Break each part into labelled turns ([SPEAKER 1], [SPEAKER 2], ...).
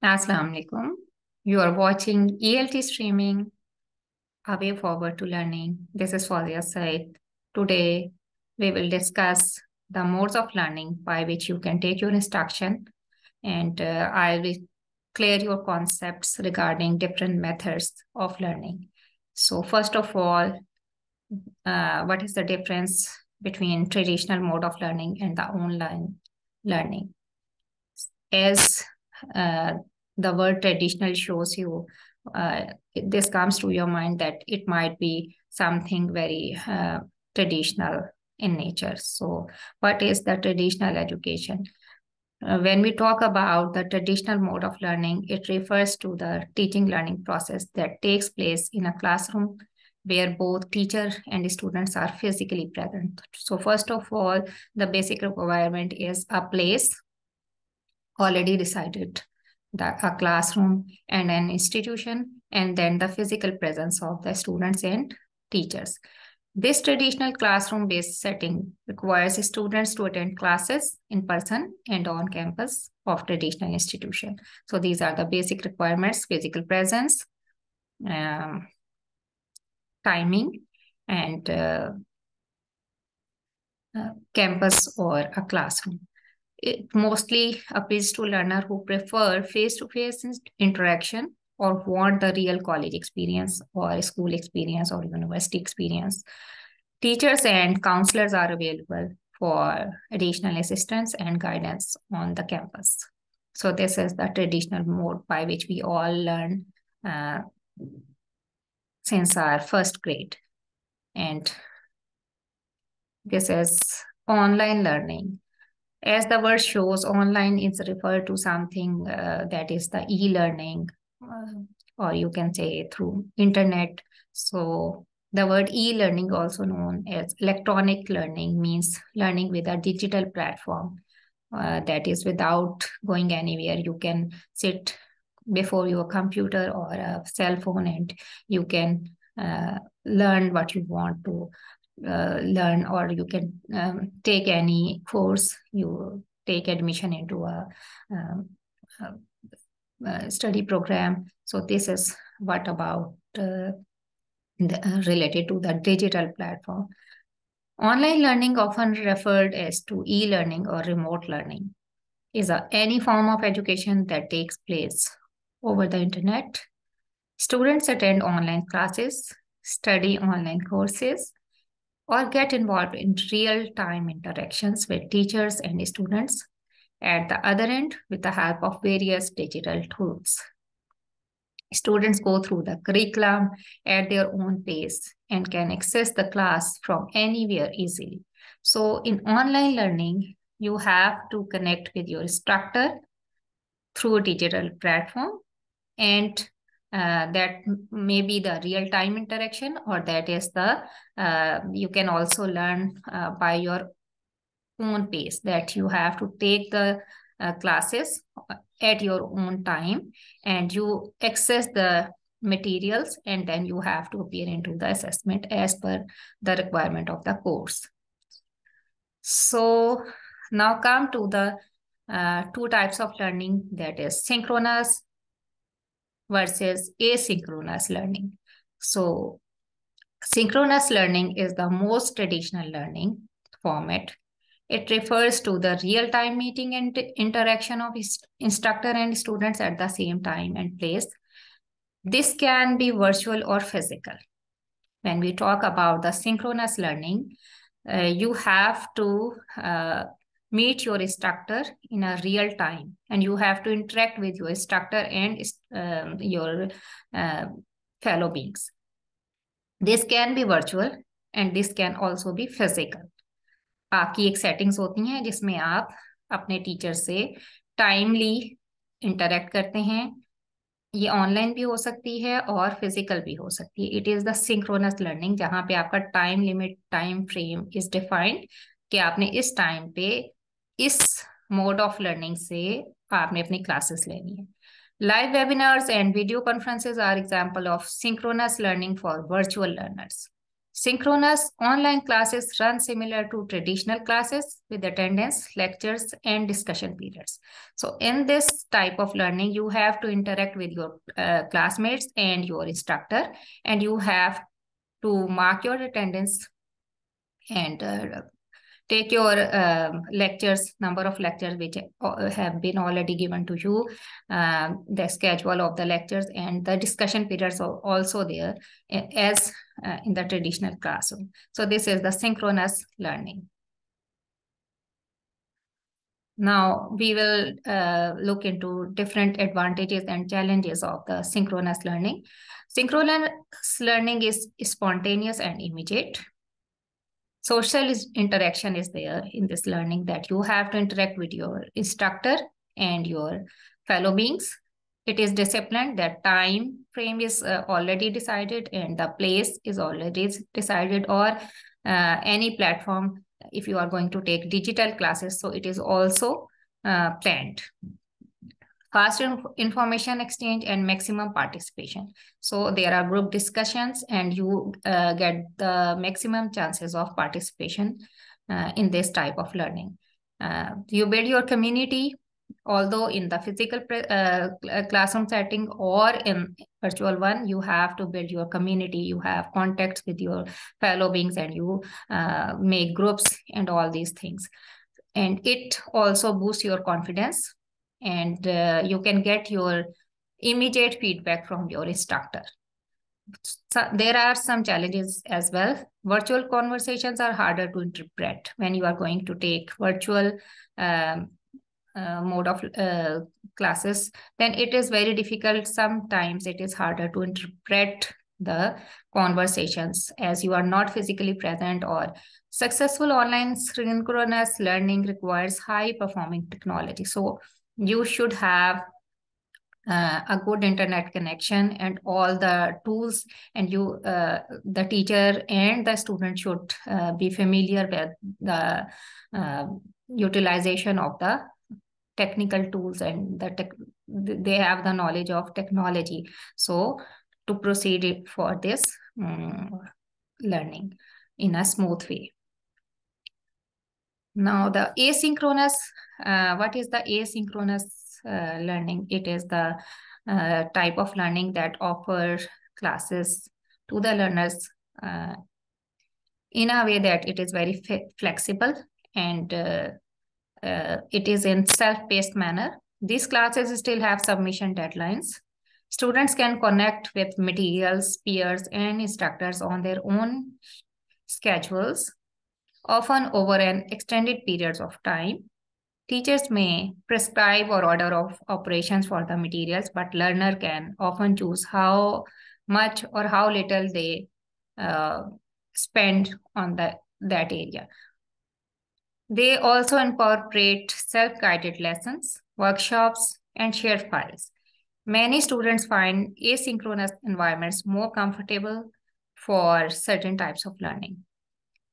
[SPEAKER 1] Assalamu alaikum. You are watching ELT streaming, A Way Forward to Learning. This is Fawzia Said. Today, we will discuss the modes of learning by which you can take your instruction, and I will clear your concepts regarding different methods of learning. So, first of all, what is the difference between traditional mode of learning and the online learning? As uh, the word traditional shows you, this comes to your mind that it might be something very traditional in nature. So, what is the traditional education? When we talk about the traditional mode of learning, it refers to the teaching learning process that takes place in a classroom where both teacher and students are physically present. So, first of all, the basic requirement is a place already decided, a classroom and an institution, and then the physical presence of the students and teachers. This traditional classroom-based setting requires students to attend classes in person and on campus of traditional institution. So these are the basic requirements: physical presence, um, timing, and campus or a classroom. It mostly appeals to learners who prefer face-to-face interaction or want the real college experience or school experience or university experience. Teachers and counselors are available for additional assistance and guidance on the campus. So this is the traditional mode by which we all learn uh, since our first grade. And this is online learning. As the word shows, online is referred to something that is the e-learning, or you can say through internet. So the word e-learning, also known as electronic learning, means learning with a digital platform. That is without going anywhere. You can sit before your computer or a cell phone and you can learn what you want to learn, or you can take any course. You take admission into um, a study program. So this is what about related to the digital platform. Online learning, often referred as to e-learning or remote learning, is any form of education that takes place over the internet. Students attend online classes, study online courses, or get involved in real-time interactions with teachers and students at the other end with the help of various digital tools. Students go through the curriculum at their own pace and can access the class from anywhere easily. So in online learning, you have to connect with your instructor through a digital platform, and that may be the real-time interaction, or that is the you can also learn by your own pace, that you have to take the classes at your own time and you access the materials, and then you have to appear into the assessment as per the requirement of the course. So now come to the two types of learning, that is synchronous versus asynchronous learning. So synchronous learning is the most traditional learning format. It refers to the real-time meeting and interaction of instructor and students at the same time and place. This can be virtual or physical. When we talk about the synchronous learning, you have to meet your instructor in a real time, and you have to interact with your instructor and your fellow beings. This can be virtual and this can also be physical. आपकी एक settings होती हैं जिसमें आप अपने teacher से timely interact करते हैं. ये ऑनलाइन भी हो सकती है और फिजिकल भी हो सकती है. It is the synchronous learning, जहां पे आपका time limit, time frame is defined कि आपने इस टाइम पे इस मोड ऑफ लर्निंग से आपने अपनी क्लासेस लेनी है. Live webinars and video conferences are example of synchronous learning for virtual learners. Synchronous online classes run similar to traditional classes with attendance, lectures, and discussion periods. So in this type of learning, you have to interact with your classmates and your instructor, and you have to mark your attendance and take your lectures, number of lectures which have been already given to you, the schedule of the lectures, and the discussion periods are also there as in the traditional classroom. So this is the synchronous learning. Now we will look into different advantages and challenges of the synchronous learning. Synchronous learning is spontaneous and immediate. Social interaction is there in this learning, that you have to interact with your instructor and your fellow beings. It is disciplined, that time frame is already decided and the place is already decided, or any platform, if you are going to take digital classes, so it is also planned. Fast information exchange and maximum participation. So there are group discussions and you get the maximum chances of participation in this type of learning. You build your community, although in the physical classroom setting or in virtual one, you have to build your community, you have contacts with your fellow beings, and you make groups and all these things. And it also boosts your confidence, and you can get your immediate feedback from your instructor. So there are some challenges as well. Virtual conversations are harder to interpret when you are going to take virtual mode of classes. Then it is very difficult. Sometimes it is harder to interpret the conversations as you are not physically present, or successful online synchronous learning requires high performing technology. So you should have a good internet connection and all the tools, and you the teacher and the student should be familiar with the utilization of the technical tools, and they have the knowledge of technology, so to proceed for this learning in a smooth way. Now the asynchronous, what is the asynchronous learning? It is the type of learning that offers classes to the learners in a way that it is very flexible, and it is in self-paced manner. These classes still have submission deadlines. Students can connect with materials, peers, and instructors on their own schedules, often over an extended periods of time. Teachers may prescribe or order of operations for the materials, but learner can often choose how much or how little they spend on that area. They also incorporate self-guided lessons, workshops, and shared files. Many students find asynchronous environments more comfortable for certain types of learning,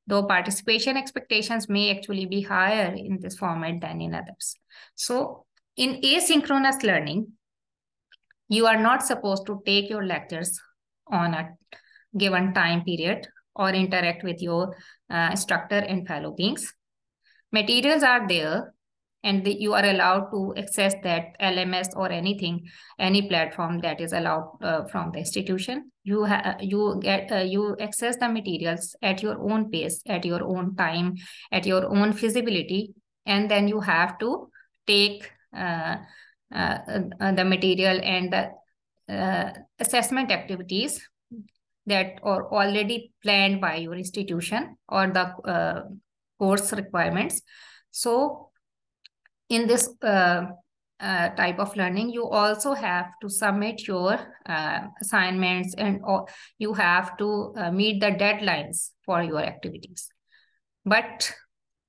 [SPEAKER 1] though participation expectations may actually be higher in this format than in others. So in asynchronous learning, you are not supposed to take your lectures on a given time period or interact with your instructor and fellow beings. Materials are there, and you are allowed to access that LMS or anything, any platform that is allowed from the institution. You access the materials at your own pace, at your own time, at your own feasibility, and then you have to take the material and the assessment activities that are already planned by your institution, or the course requirements. So in this type of learning, you also have to submit your assignments, and you have to meet the deadlines for your activities. But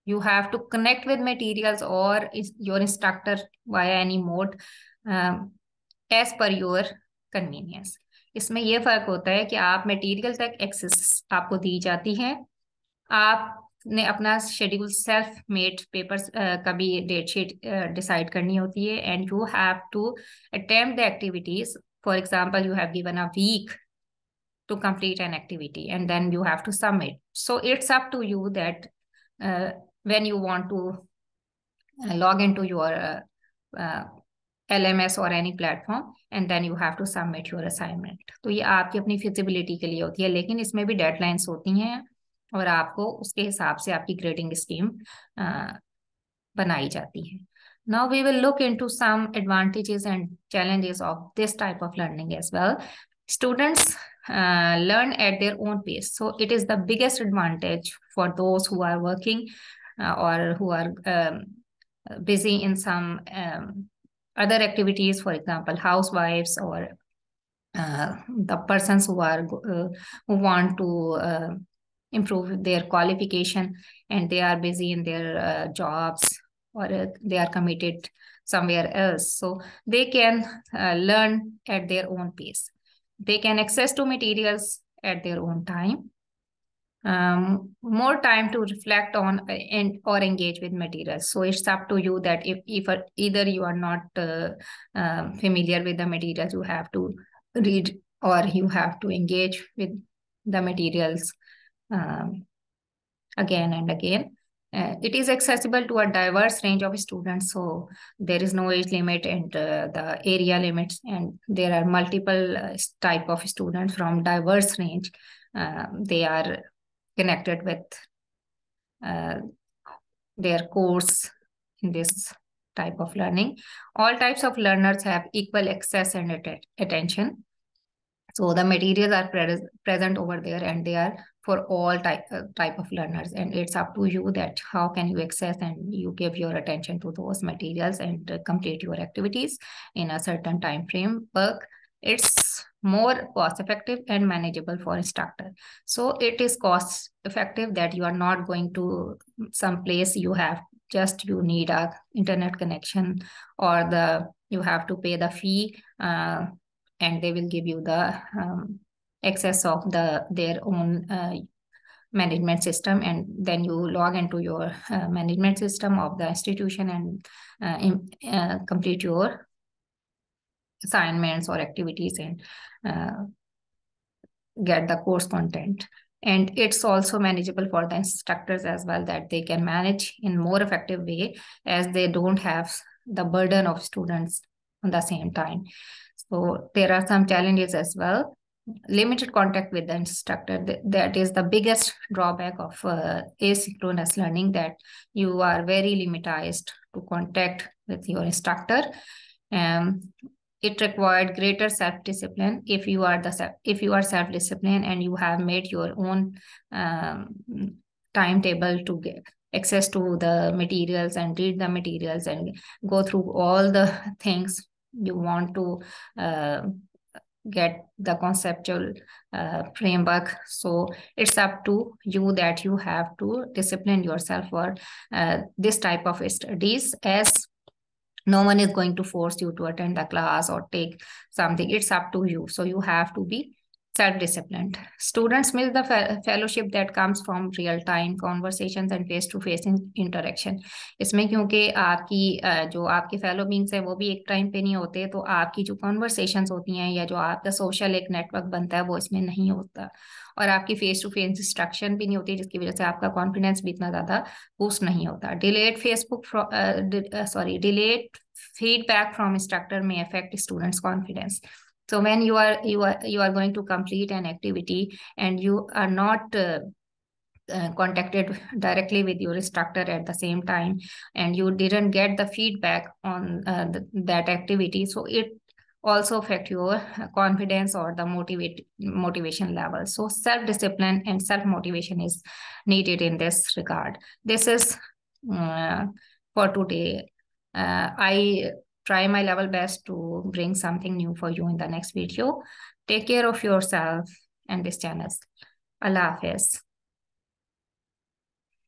[SPEAKER 1] you have to connect with materials or your instructor via any mode as per your convenience. इसमें ये फर्क होता है कि आप material तक access आपको दी जाती है, आपने अपना शेड्यूल सेल्फ मेड पेपर्स का भी डेट शीट डिसाइड करनी होती है, and you have to attempt the activities. For example, you have given a week to complete an activity, and then you have to submit. So it's up to you that when you want to log into your LMS or any platform, and then you have to submit your assignment. तो ये आपकी अपनी feasibility के लिए होती है, लेकिन इसमें भी डेडलाइंस होती हैं और आपको उसके हिसाब से आपकी ग्रेडिंग स्कीम बनाई जाती है. Now we will look into some advantages and challenges of this type of learning as well. Students learn at their own pace. So it is the biggest advantage for those who are working or who are busy in some other activities, for example, housewives or the persons who are who want to improve their qualification and they are busy in their jobs or they are committed somewhere else. So they can learn at their own pace. They can access to materials at their own time. More time to reflect on and or engage with materials. So it's up to you that if either you are not familiar with the materials, you have to read or you have to engage with the materials again and again. It is accessible to a diverse range of students, so there is no age limit and the area limits, and there are multiple type of students from diverse range. They are connected with their course in this type of learning. All types of learners have equal access and attention. So the materials are present over there and they are for all type of learners, and it's up to you that how can you access and you give your attention to those materials and complete your activities in a certain time frame. Work, it's more cost effective and manageable for instructor. So it is cost effective that you are not going to some place, you need a internet connection or you have to pay the fee and they will give you the access of their own management system, and then you log into your management system of the institution and complete your assignments or activities and get the course content. And it's also manageable for the instructors as well, that they can manage in more effective way as they don't have the burden of students on the same time. So there are some challenges as well. Limited contact with the instructor, that is the biggest drawback of asynchronous learning, that you are very limited to contact with your instructor. It required greater self-discipline. If you are self-disciplined and you have made your own timetable to get access to the materials and read the materials and go through all the things you want to get the conceptual framework. So it's up to you that you have to discipline yourself for this type of studies, as no one is going to force you to attend the class or take something. It's up to you. So you have to be self-disciplined. Students miss the fellowship that comes from real-time conversations and face-to-face interaction. इसमें क्योंकि आपकी जो आपके fellow beings है वो भी एक time पे नहीं होते, तो आपकी जो कॉन्वर्सेशंस होती हैं या जो आपका सोशल एक नेटवर्क बनता है वो इसमें नहीं होता, और आपकी फेस टू फेस इंस्ट्रक्शन भी नहीं होती, जिसकी वजह से आपका कॉन्फिडेंस भी इतना ज्यादा बूस्ट नहीं होता. Delayed feedback from instructor may affect students' confidence. So when you are going to complete an activity and you are not contacted directly with your instructor at the same time, and you didn't get the feedback on that activity, so it also affect your confidence or the motivation level. So self-discipline and self-motivation is needed in this regard. This is for today. I try my level best to bring something new for you in the next video. Take care of yourself and this channel. Allah Hafiz.